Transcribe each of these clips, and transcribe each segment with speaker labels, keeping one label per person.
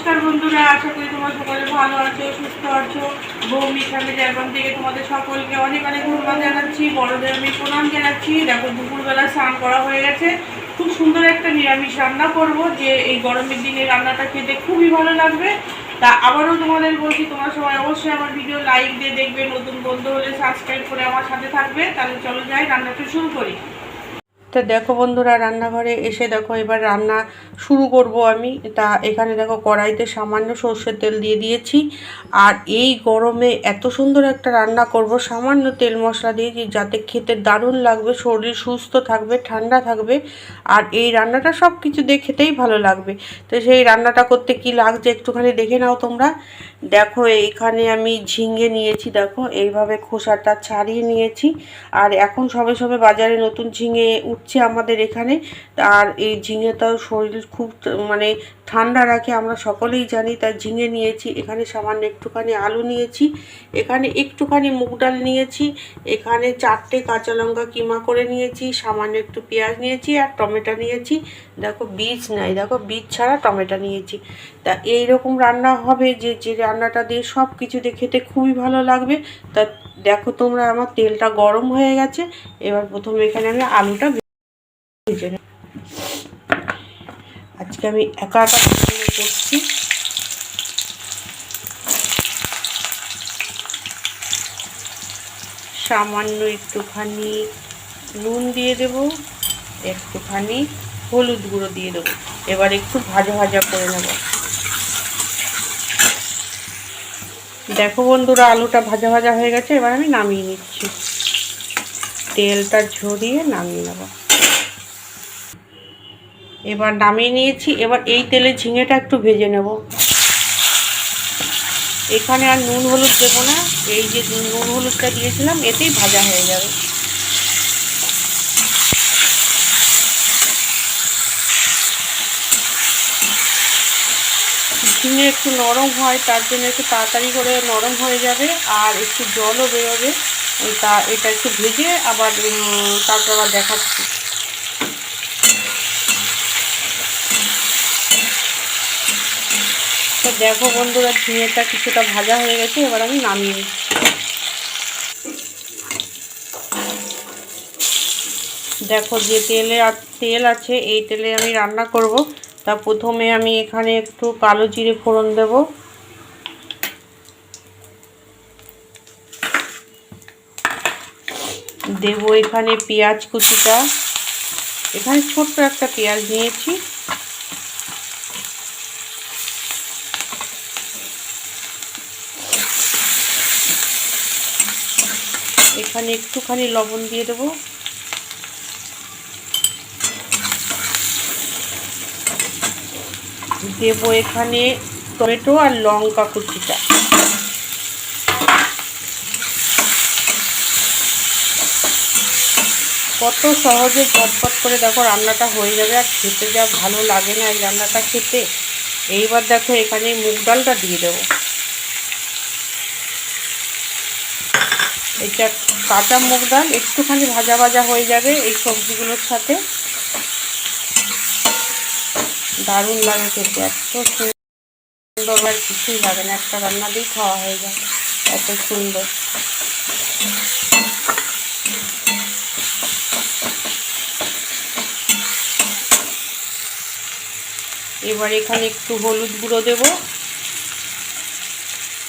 Speaker 1: নমস্কার বন্ধুরা, আশা করি তোমরা সকলে ভালো আছো, সুস্থ আছো। বৌমি ফ্যামিলি অ্যালবাম থেকে তোমাদের সকলকে অনেক অনেক ধন্যবাদ জানাচ্ছি, বড়দের আমি প্রণাম জানাচ্ছি। দেখো দুপুরবেলা স্নান করা হয়ে গেছে। খুব সুন্দর একটা নিরামিষ রান্না করব, যে এই গরমের দিনে রান্নাটা খেতে খুবই ভালো লাগবে। তা আবারও তোমাদের বলছি, তোমরা সবাই অবশ্যই আমার ভিডিও লাইক দিয়ে দেখবে, নতুন বন্ধু হলে সাবস্ক্রাইব করে আমার সাথে থাকবে। তাহলে চলো যাই, রান্নাটা শুরু করি। তো দেখো বন্ধুরা, রান্নাঘরে এসে দেখো এবার রান্না শুরু করব আমি। তা এখানে দেখো কড়াইতে সামান্য সর্ষের তেল দিয়ে দিয়েছি। আর এই গরমে এত সুন্দর একটা রান্না করব সামান্য তেল মশলা দিয়েছি, যাতে খেতে দারুণ লাগবে, শরীর সুস্থ থাকবে, ঠান্ডা থাকবে। আর এই রান্নাটা সব কিছু দিয়ে খেতেই ভালো লাগবে। তো সেই রান্নাটা করতে কি লাগছে একটুখানি দেখে নাও তোমরা। দেখো এইখানে আমি ঝিঙে নিয়েছি, দেখো এইভাবে খোসাটা ছাড়িয়ে নিয়েছি। আর এখন সবে সবে বাজারে নতুন ঝিঙে উঠছে আমাদের এখানে। আর এই ঝিঙেটাও শরীর খুব মানে ঠান্ডা রাখে, আমরা সকলেই জানি। তাই ঝিঙে নিয়েছি, এখানে সামান্য একটুখানি আলু নিয়েছি, এখানে একটুখানি মুগ ডাল নিয়েছি, এখানে 4টে কাঁচা লঙ্কা কিমা করে নিয়েছি, সামান্য একটু পেঁয়াজ নিয়েছি, আর টমেটো নিয়েছি। দেখো বীজ নাই, দেখো বীজ ছাড়া টমেটো নিয়েছি। তা এইরকম রান্না হবে, যে রান্নাটা দিয়ে সব কিছু দিয়ে খেতে খুবই ভালো লাগবে। তা দেখো তোমরা, আমার তেলটা গরম হয়ে গেছে। এবার প্রথমে এখানে আমি আলুটা ভেজে নেব। আজকে আমি একা করছি। সামান্য একটুখানি নুন দিয়ে দেব, একটুখানি হলুদ গুঁড়ো দিয়ে দেবো। এবার একটু ভাজা ভাজা করে নেব। দেখো বন্ধুরা, আলুটা ভাজা ভাজা হয়ে গেছে। এবার আমি নামিয়ে নিচ্ছি, তেলটা ঝরিয়ে নামিয়ে নেব। এবার নামিয়ে নিয়েছি। এবার এই তেলে ঝিঙেটা একটু ভেজে নেব। এখানে আর নুন হলুদ দেবো না, এই যে নুন হলুদটা দিয়েছিলাম এতেই ভাজা হয়ে যাবে। ঝিঙে একটু নরম হয়, তার জন্য একটু তাড়াতাড়ি করে নরম হয়ে যাবে, আর একটু জলও বেরোবে। তা এটা একটু ভেজে আবার তারপর আবার দেখাচ্ছি। তো দেখো বন্ধুরা, ঝিঙেটা কিছুটা ভাজা হয়ে গেছে। এবার আমি নামিয়ে নিচ্ছি। দেখো যে তেল আছে, এই তেলে আমি রান্না করব। তা প্রথমে আমি এখানে একটু কালো জিরে ফোড়ন দেব। এখানে পেঁয়াজ কুচিটা, এখানে ছোট্ট একটা পেঁয়াজ নিয়েছি। এখানে একটুখানি লবণ দিয়ে দেবো। এখানে টমেটো আর লঙ্কা কুচিটা। কত সহজে ঝটপট করে দেখো রান্নাটা হয়ে যাবে, আর খেতে যা ভালো লাগে না এই রান্নাটা খেতে। এইবার দেখো এখানে মুগ ডালটা দিয়ে দেবো। এটা কাঁচা মুগ ডাল, একটুখানি ভাজা ভাজা হয়ে যাবে এই সবজিগুলোর সাথে। দারুণ লাগে খেতে, এত সুন্দর, আর কিছুই লাগে না, একটা রান্না দিয়ে খাওয়া হয়ে যাবে, এত সুন্দর। এবার এখানে একটু হলুদ গুঁড়ো দেব,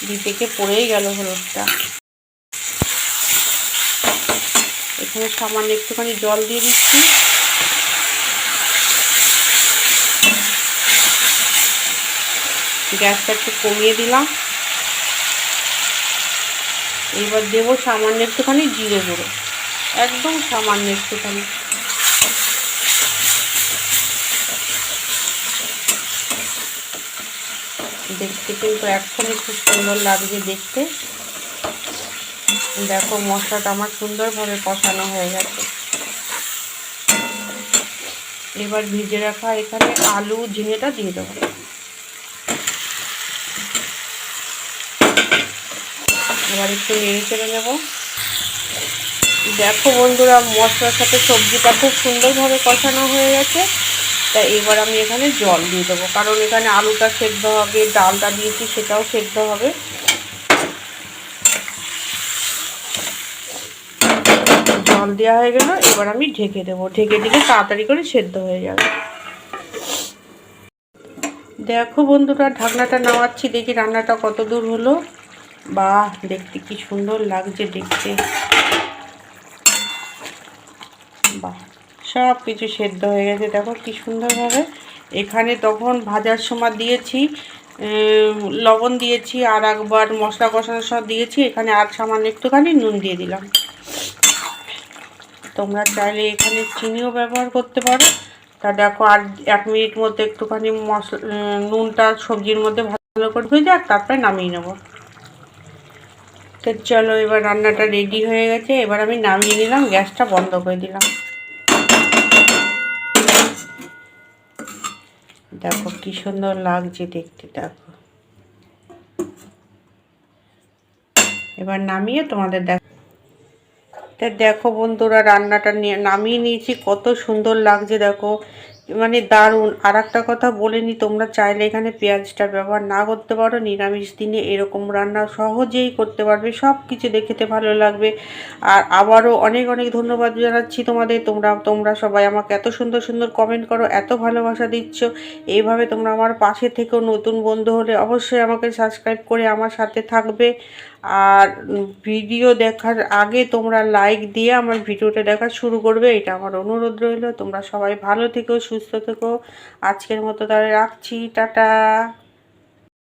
Speaker 1: দিতে পড়েই গেল হলুদটা। এখানে সামান্য একটুখানি জল দিয়ে দিচ্ছি। গ্যাসটা একটু কমিয়ে দিলাম। এবার দেবো সামান্য একটুখানি জিরে গুঁড়ো, একদম সামান্য একটুখানি। দেখতে কিন্তু এখনই খুব সুন্দর লাগছে দেখতে। দেখো মশলাটা আমার সুন্দরভাবে কষানো হয়ে গেছে। এবার ভিজে রাখা এখানে আলু ঝিঙেটা দিয়ে দেবো। এবার একটু নেড়ে চেড়ে নেব। দেখো বন্ধুরা, মশলার সাথে সবজিটা খুব সুন্দরভাবে কষানো হয়ে গেছে। তা এবার আমি এখানে জল দিয়ে দেবো, কারণ এখানে আলুটা সেদ্ধ হবে, ডালটা দিয়েছি সেটাও সেদ্ধ হবে। জল দেওয়া হয়ে গেল, এবার আমি ঢেকে দেবো, ঢেকে দিলে তাড়াতাড়ি করে সেদ্ধ হয়ে যাবে। দেখো বন্ধুরা, ঢাকনাটা নামাচ্ছি, দেখি রান্নাটা কত দূর হলো। বাহ, দেখতে কি সুন্দর লাগছে দেখতে। বাহ, সব কিছু সেদ্ধ হয়ে গেছে, দেখো কি সুন্দরভাবে। এখানে তখন ভাজার সময় দিয়েছি লবণ দিয়েছি, আর একবার মশলা কষানোর সব দিয়েছি। এখানে আর সামান্য একটুখানি নুন দিয়ে দিলাম। তোমরা চাইলে এখানে চিনিও ব্যবহার করতে পারো। তা দেখো, আর 1 মিনিট মধ্যে একটুখানি নুনটা সবজির মধ্যে ভালো করে হয়ে যাক, তারপরে নামিয়ে নেব। তো চলো, এবার রান্নাটা রেডি হয়ে গেছে, এবার আমি নামিয়ে নিলাম, গ্যাসটা বন্ধ করে দিলাম। দেখো কি সুন্দর লাগছে দেখতে, দেখো। এবার নামিয়ে তোমাদের দেখো বন্ধুরা, রান্নাটা নামিয়ে নিয়েছি, কত সুন্দর লাগছে দেখো, মানে দারুণ। আর একটা কথা বলে নি, তোমরা চাইলে এখানে পেঁয়াজটা ব্যবহার না করতে পারো। নিরামিষ দিনে এরকম রান্না সহজেই করতে পারবে, সব কিছু দেখতে ভালো লাগবে। আর আবারও অনেক অনেক ধন্যবাদ জানাচ্ছি তোমাদের। তোমরা সবাই আমাকে এত সুন্দর সুন্দর কমেন্ট করো, এত ভালোবাসা দিচ্ছ। এইভাবে তোমরা আমার পাশে থেকেও, নতুন বন্ধু হলে অবশ্যই আমাকে সাবস্ক্রাইব করে আমার সাথে থাকবে। আর ভিডিও দেখার আগে তোমরা লাইক দিয়ে আমার ভিডিওটা দেখা শুরু করবে, এটা আমার অনুরোধ রইল। তোমরা সবাই ভালো থেকো, সুস্থ থেকো। আজকের মতো তাহলে রাখছি, টাটা।